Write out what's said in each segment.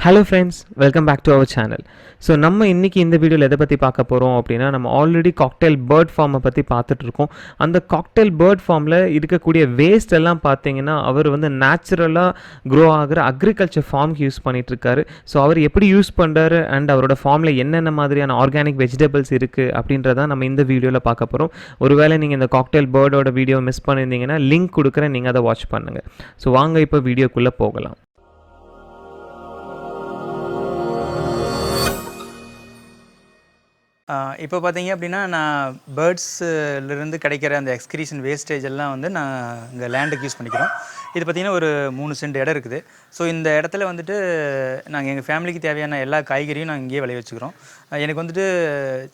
Hello friends, welcome back to our channel. So நம்ம இன்றைக்கி இந்த வீடியோவில் எதை பற்றி பார்க்க போகிறோம் அப்படின்னா, நம்ம ஆல்ரெடி காக்டெயில் பேர்ட் ஃபார்மை பற்றி பார்த்துட்ருக்கோம். அந்த காக்டெயில் பேர்ட் ஃபார்மில் இருக்கக்கூடிய வேஸ்ட் எல்லாம் பார்த்தீங்கன்னா, அவர் வந்து நேச்சுரலாக க்ரோ ஆகிற அக்ரிகல்ச்சர் ஃபார்முக்கு யூஸ் பண்ணிகிட்ருக்காரு. ஸோ அவர் எப்படி யூஸ் பண்ணுறாரு அண்ட் அவரோட ஃபார்மில் என்னென்ன மாதிரியான ஆர்கானிக் வெஜிடபிள்ஸ் இருக்குது அப்படின்றதான் நம்ம இந்த வீடியோவில் பார்க்க போகிறோம். ஒருவேளை நீங்கள் இந்த காக்டெயில் பேர்டோட வீடியோ மிஸ் பண்ணியிருந்தீங்கன்னா லிங்க் கொடுக்குறேன், நீங்கள் அதை வாட்ச் பண்ணுங்கள். ஸோ வாங்க இப்போ வீடியோக்குள்ளே போகலாம். இப்போ பார்த்தீங்க அப்படின்னா, நான் பேர்ட்ஸ்லேருந்து கிடைக்கிற அந்த எக்ஸ்க்ரீஷன் வேஸ்டேஜ் எல்லாம் வந்து நான் இங்கே லேண்டுக்கு யூஸ் பண்ணிக்கிறோம். இது பார்த்திங்கன்னா ஒரு 3 சென்ட் இடம் இருக்குது. ஸோ இந்த இடத்துல வந்துட்டு நாங்கள் எங்கள் ஃபேமிலிக்கு தேவையான எல்லா காய்கறியும் நாங்கள் இங்கேயே விளைய வச்சுக்கிறோம். எனக்கு வந்துட்டு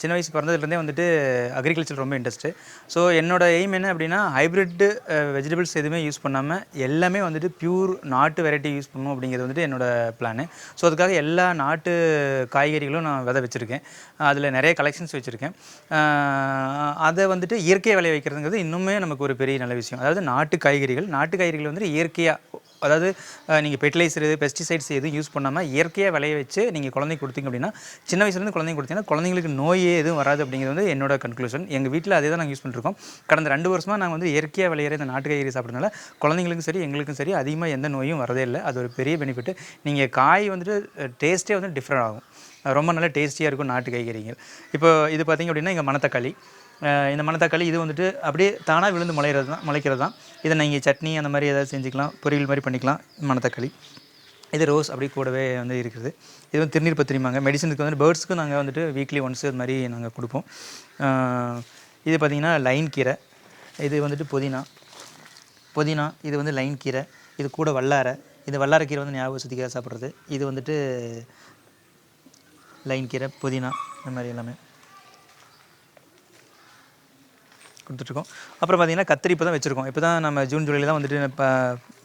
சின்ன வயசு பிறந்ததுலேருந்தே வந்துட்டு அக்ரிகல்ச்சர் ரொம்ப இன்ட்ரெஸ்ட்டு. ஸோ என்னோடய எய்ம் என்ன அப்படின்னா, ஹைப்ரிட்டு வெஜிடபிள்ஸ் எதுவுமே யூஸ் பண்ணாமல் எல்லாமே வந்துட்டு பியூர் நாட்டு வெரைட்டி யூஸ் பண்ணணும் அப்படிங்கிறது வந்துட்டு என்னோடய பிளானு. ஸோ அதுக்காக எல்லா நாட்டு காய்கறிகளும் நான் விதை வச்சுருக்கேன். அதில் நிறைய கலெக்ஷன்ஸ் வச்சுருக்கேன். அதை வந்துட்டு இயற்கையாக விளைய வைக்கிறதுங்கிறது இன்னுமே நமக்கு ஒரு பெரிய நல்ல விஷயம். அதாவது நாட்டு காய்கறிகள் வந்துட்டு இயற்கையாக, அதாவது நீங்கள் ஃபெர்டிலைசர் பெஸ்டிசைட்ஸ் எதுவும் யூஸ் பண்ணாமல் இயற்கையாக விளைய வச்சு நீங்கள் குழந்தைக்கு கொடுத்தீங்க அப்படின்னா, சின்ன வயசுலேருந்து குழந்தைங்க கொடுத்தீங்கன்னா குழந்தைங்களுக்கு நோயே எதுவும் வராது அப்படிங்கிறது வந்து என்னோட கன்க்ளூஷன். எங்கள் வீட்டில் அதே தான் நாங்கள் யூஸ் பண்ணிருக்கோம். கடந்த 2 வருஷமாக நாங்கள் வந்து இயற்கையாக விளையிற இந்த நாட்டு காய்கறி சாப்பிட்றதுனால குழந்தைங்களுக்கும் சரி எங்களுக்கும் சரி அதிகமாக எந்த நோயும் வரதே இல்லை. அது ஒரு பெரிய பெனிஃபிட். நீங்கள் காய் வந்துட்டு டேஸ்ட்டே வந்து டிஃப்ரெண்ட் ஆகும். ரொம்ப நல்லா டேஸ்டியாக இருக்கும் நாட்டு காய்கறிகள். இப்போ இது பார்த்திங்க அப்படின்னா, இங்கே மணத்தக்காளி, இந்த மணத்தக்காளி இது வந்துட்டு அப்படியே தானாக விழுந்து முளைக்கிறது தான். இதை நீங்கள் சட்னி அந்த மாதிரி ஏதாவது செஞ்சுக்கலாம், பொரியல் மாதிரி பண்ணிக்கலாம். மணத்தக்காளி இது ரோஸ் அப்படி கூடவே வந்து இருக்குது. இது வந்து திருநீர் பத்திரிமாங்க. மெடிசனுக்கு வந்து பேர்ட்ஸுக்கு நாங்கள் வந்துட்டு வீக்லி ஒன்ஸ் இது மாதிரி நாங்கள் கொடுப்போம். இது பார்த்திங்கன்னா லைன் கீரை, இது வந்துட்டு புதினா, இது வந்து லைன் கீரை, இது கூட வல்லாரை. இது வல்லாரை கீரை வந்து ஞாபக சக்திக்காக சாப்பிட்றது. இது வந்துட்டு லைன் கீரை, புதினா, இந்த மாதிரி எல்லாமே கொடுத்துட்ருக்கோம். அப்புறம் பார்த்திங்கன்னா கத்திரி இப்போ தான் வச்சுருக்கோம். இப்போ தான் நம்ம ஜூன் ஜூலையில் தான் வந்துட்டு இப்போ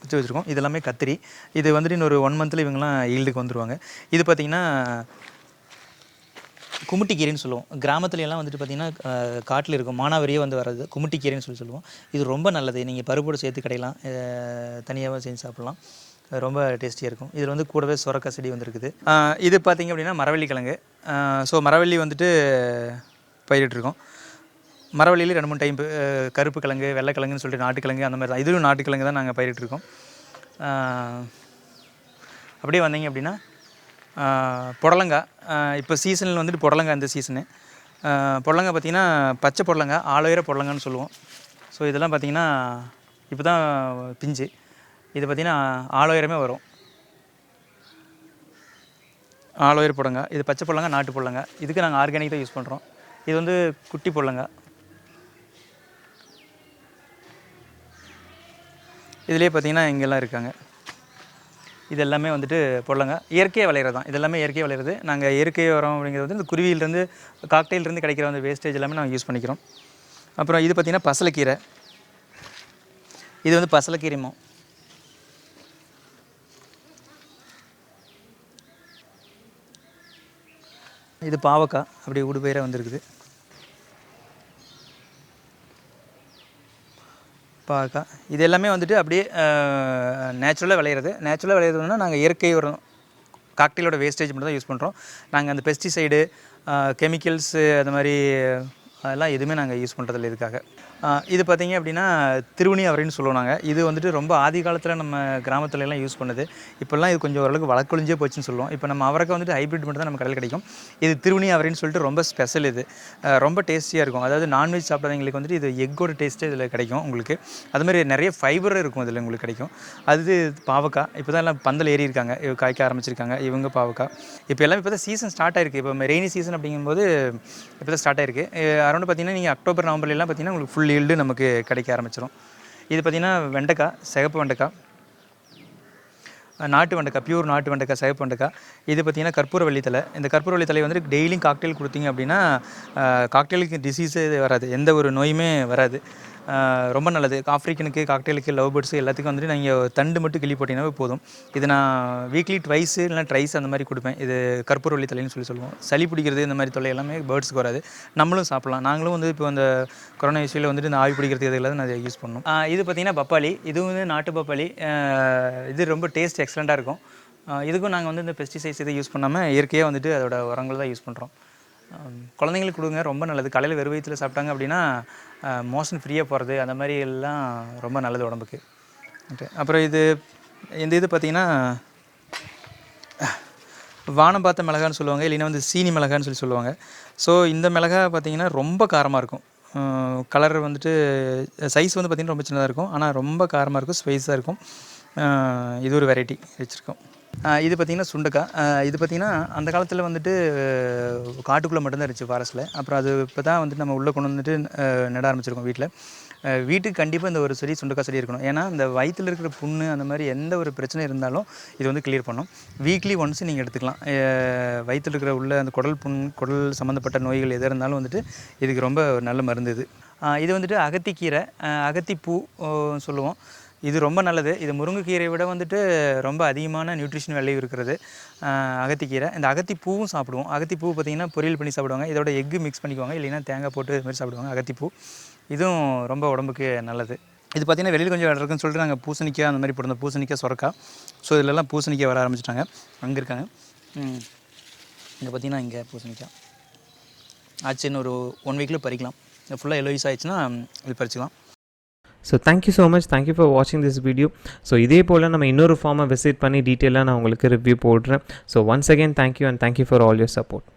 வச்சுருக்கோம். இது எல்லாமே கத்திரி. இது வந்துட்டு இன்னொரு 1 மந்த்தில் இவங்கெல்லாம் ஈல்டுக்கு வந்துடுவாங்க. இது பார்த்திங்கன்னா குமுட்டிக்கீரைன்னு சொல்லுவோம். கிராமத்துலலாம் வந்துட்டு பார்த்திங்கன்னா காட்டில் இருக்கும், மானாவரியே வந்து வர்றது குமுட்டிக்கீரைன்னு சொல்லுவோம். இது ரொம்ப நல்லது. நீங்கள் பருப்போடு சேர்த்து கிடைக்கலாம், தனியாகவும் செஞ்சு சாப்பிட்லாம். ரொம்ப டேஸ்டியாக இருக்கும். இதில் வந்து கூடவே சொரக்காய் செடி வந்துருக்குது. இது பார்த்திங்க அப்படின்னா மரவள்ளி கிழங்கு. ஸோ மரவள்ளி வந்துட்டு பயிரிட்டுருக்கோம். மரவள்ளியில் 2-3 டைம் கருப்பு கிழங்கு, வெள்ளைக்கிழங்குன்னு சொல்லிட்டு நாட்டுக்கிழங்கு அந்த மாதிரி தான். இதுவும் நாட்டுக்கிழங்கு தான் நாங்கள் பயிரிட்டுருக்கோம். அப்படியே வந்தீங்க அப்படின்னா புடலங்காய். இப்போ சீசனில் வந்துட்டு புடலங்காய் இந்த சீசனு. புடலங்காய் பார்த்திங்கன்னா பச்சை புடலங்காய், ஆலோயர புடலங்கான்னு சொல்லுவோம். ஸோ இதெல்லாம் பார்த்திங்கன்னா இப்போ தான் பிஞ்சு. இது பார்த்திங்கன்னா ஆலோயரமே வரும். ஆலோயர் புடலங்காய். இது பச்சை புடலங்காய், நாட்டு புடலங்காய். இதுக்கு நாங்கள் ஆர்கானிக் தான் யூஸ் பண்ணுறோம். இது வந்து குட்டி புடலங்காய். இதிலே பார்த்திங்கன்னா இங்கெல்லாம் இருக்காங்க. இது எல்லாமே வந்துட்டு புடலங்காய் இயற்கையாக விளையிறது தான். இதெல்லாமே இயற்கையாக விளையிறது. நாங்கள் இயற்கை உரம் அப்படிங்கிறது வந்து இந்த குருவியிலேருந்து காக்டெயிலேருந்து கிடைக்கிற அந்த வேஸ்டேஜ் எல்லாமே நாங்கள் யூஸ் பண்ணிக்கிறோம். அப்புறம் இது பார்த்திங்கன்னா பசலைக்கீரை. இது வந்து பசலைக்கீரைமோ. இது பாவக்காய் அப்படி உடுபயிராக வந்துருக்குது. பாவக்காய் இது எல்லாமே வந்துட்டு அப்படியே நேச்சுரலாக விளையிறதுன்னா நாங்கள் இயற்கை உரம் காக்டெயிலோட வேஸ்டேஜ் மட்டும் தான் யூஸ் பண்ணுறோம். நாங்கள் அந்த பெஸ்டிசைடு, கெமிக்கல்ஸு அந்த மாதிரி அதெல்லாம் எதுவுமே நாங்கள் யூஸ் பண்ணுறதில்ல இதுக்காக. இது பார்த்திங்க அப்படின்னா திருவணி அவரைன்னு சொல்லுவோம் நாங்கள். இது வந்துட்டு ரொம்ப ஆதி காலத்தில் நம்ம கிராமத்துலலாம் யூஸ் பண்ணுது. இப்போல்லாம் இது கொஞ்சம் ஓரளவுக்கு வழக்கொழிஞ்சே போச்சுன்னு சொல்லுவோம். இப்போ நம்ம அவரைக்காய் வந்துட்டு ஹைப்ரிட் மட்டும் தான் நம்ம கடையில் கிடைக்கும். இது திருவணி அவரைன்னு சொல்லிட்டு ரொம்ப ஸ்பெஷல். இது ரொம்ப டேஸ்டியாக இருக்கும். அதாவது நான்வெஜ் சாப்பிட்றவங்களுக்கு வந்துட்டு இது எக்கோட டேஸ்ட்டே இதில் கிடைக்கும் உங்களுக்கு. அதுமாதிரி நிறைய ஃபைபர் இருக்கும் இதில் உங்களுக்கு கிடைக்கும். அது பாவக்காய். இப்போ தான் எல்லாம் பந்தல் ஏறி இருக்காங்க, காய்க்க ஆரம்பிச்சிருக்காங்க இவங்க பாவக்காய். இப்போ எல்லாமே இப்போ தான் சீசன் ஸ்டார்ட் ஆயிருக்கு. இப்போ ரெய்னி சீசன் அப்படிங்கும்போது இப்போ தான் ஸ்டார்ட் ஆயிருக்கு. அரௌண்ட் பார்த்திங்கன்னா நீங்கள் அக்டோபர் நவம்பர்லாம் பார்த்திங்கன்னா உங்களுக்கு ஃபுல் ஈல்டு நமக்கு கிடைக்க ஆரம்பிச்சிடும். இது பார்த்திங்கன்னா வெண்டைக்காய், சிகப்பு வெண்டைக்காய், நாட்டு வெண்டைக்காய், பியூர் நாட்டு வெண்டைக்காய், சிகப்பு வெண்டைக்காய். இது பார்த்திங்கன்னா கற்பூரவள்ளி தழை. இந்த கற்பூரவள்ளி தலை வந்து டெய்லியும் காக்டெயில் கொடுத்தீங்க அப்படின்னா காக்டெயிலுக்கு டிசீஸே வராது, எந்த ஒரு நோயுமே வராது. ரொம்ப நல்லது. ஆஃப்ரிக்கனுக்கு, காக்டெயிலுக்கு, லவ் பேர்ட்ஸு எல்லாத்துக்கும் வந்துட்டு நீங்கள் தண்டு மட்டும் கிள்ளி போட்டிங்கனாவே போதும். இது நான் வீக்லி ட்வைஸு இல்லைனா ட்ரைஸ் அந்த மாதிரி கொடுப்பேன். இது கற்பூரவள்ளி தலைன்னு சொல்லுவோம். சளி பிடிக்கிறது இந்த மாதிரி தொல்லை எல்லாமே பேர்ட்ஸுக்கு வராது. நம்மளும் சாப்பிட்லாம். நாங்களும் வந்து இப்போ அந்த கொரோனா இஷ்யூவில் வந்துட்டு இந்த ஆவி பிடிக்கிறது இதெல்லாம் நான் யூஸ் பண்ணோம். இது பார்த்திங்கன்னா பப்பாளி. இதுவும் வந்து நாட்டு பப்பாளி. இது ரொம்ப டேஸ்ட் எக்ஸலண்ட்டாக இருக்கும். இதுக்கும் நாங்கள் வந்து இந்த பெஸ்டிசைட்ஸ் இதை யூஸ் பண்ணாமல் இயற்கையாக வந்துட்டு அதோட உரங்கள் தான் யூஸ் பண்ணுறோம். குழந்தைங்களுக்கு கொடுங்க, ரொம்ப நல்லது. காலையில் வெறும் வயிற்றில் சாப்பிட்டாங்க அப்படின்னா மோஷன் ஃப்ரீயாக போகிறது அந்த மாதிரி எல்லாம் ரொம்ப நல்லது உடம்புக்கு. அப்புறம் இந்த இது பார்த்திங்கன்னா வானம் பார்த்த மிளகான்னு சொல்லுவாங்க, இல்லைன்னா வந்து சீனி மிளகான்னு சொல்லுவாங்க. ஸோ இந்த மிளகா பார்த்திங்கன்னா ரொம்ப காரமாக இருக்கும். கலர் வந்துட்டு சைஸ் வந்து பார்த்திங்கன்னா ரொம்ப சின்னதாக இருக்கும், ஆனால் ரொம்ப காரமாக இருக்கும், ஸ்பைஸாக இருக்கும். இது ஒரு வெரைட்டி வச்சுருக்கோம். இது பார்த்திங்கன்னா சுண்டக்காய். இது பார்த்திங்கன்னா அந்த காலத்தில் வந்துட்டு காட்டுக்குள்ளே மட்டும்தான் இருந்துச்சு ஃபாரஸ்ட்டில். அப்புறம் அது இப்போ தான் வந்துட்டு நம்ம உள்ளே கொண்டு வந்துட்டு நட ஆரம்பிச்சிருக்கோம் வீட்டில். வீட்டுக்கு கண்டிப்பாக இந்த ஒரு செடி சுண்டக்காய் செடி இருக்கணும். ஏன்னா இந்த வயிற்றில் இருக்கிற புண்ணு அந்த மாதிரி எந்த ஒரு பிரச்சனை இருந்தாலும் இது வந்து கிளியர் பண்ணும். வீக்லி ஒன்ஸ் நீங்கள் எடுத்துக்கலாம். வயிற்றில் இருக்கிற உள்ள அந்த குடல் சம்மந்தப்பட்ட நோய்கள் எது இருந்தாலும் வந்துட்டு இதுக்கு ரொம்ப நல்ல மருந்து இது. இது வந்துட்டு அகத்திக்கீரை, அகத்திப்பூ சொல்லுவோம். இது ரொம்ப நல்லது. இது முருங்கைக்கீரை விட வந்துட்டு ரொம்ப அதிகமான நியூட்ரிஷன் வேல்யூ இருக்கிறது அகத்திக்கீரை. இந்த அகத்திப்பூவும் சாப்பிடுவோம். அகத்திப்பூ பார்த்திங்கன்னா பொரியல் பண்ணி சாப்பிடுவாங்க. இதோட எக்கு மிக்ஸ் பண்ணிக்குவாங்க, இல்லைன்னா தேங்காய் போட்டு இது மாதிரி சாப்பிடுவாங்க அகத்திப்பூ. இதுவும் ரொம்ப உடம்புக்கு நல்லது. இது பார்த்திங்கன்னா வெளியில் கொஞ்சம் இடம் இருக்குன்னு சொல்லிட்டு நாங்கள் பூசணிக்காய் அந்த மாதிரி போட்டிருந்தோம், பூசணிக்காய், சுரக்காய். ஸோ இதிலெல்லாம் பூசணிக்காய் வர ஆரம்பிச்சிட்டாங்க. அங்கே இருக்காங்க. இங்கே பார்த்திங்கன்னா இங்கே பூசணிக்காய் ஆச்சுன்னு ஒரு 1 வீக்கில் பறிக்கலாம். ஃபுல்லாக எல்லோயிஸ் ஆயிடுச்சுன்னா இது பறிச்சிக்கலாம். So thank you so much, thank you for வாட்சிங் திஸ் வீடியோ. ஸோ இதே போல் நம்ம இன்னொரு ஃபார்மை விசிட் பண்ணி டீட்டெயிலாக நான் உங்களுக்கு ரிவ்யூ போடுறேன். So once again thank you and thank you for all your support.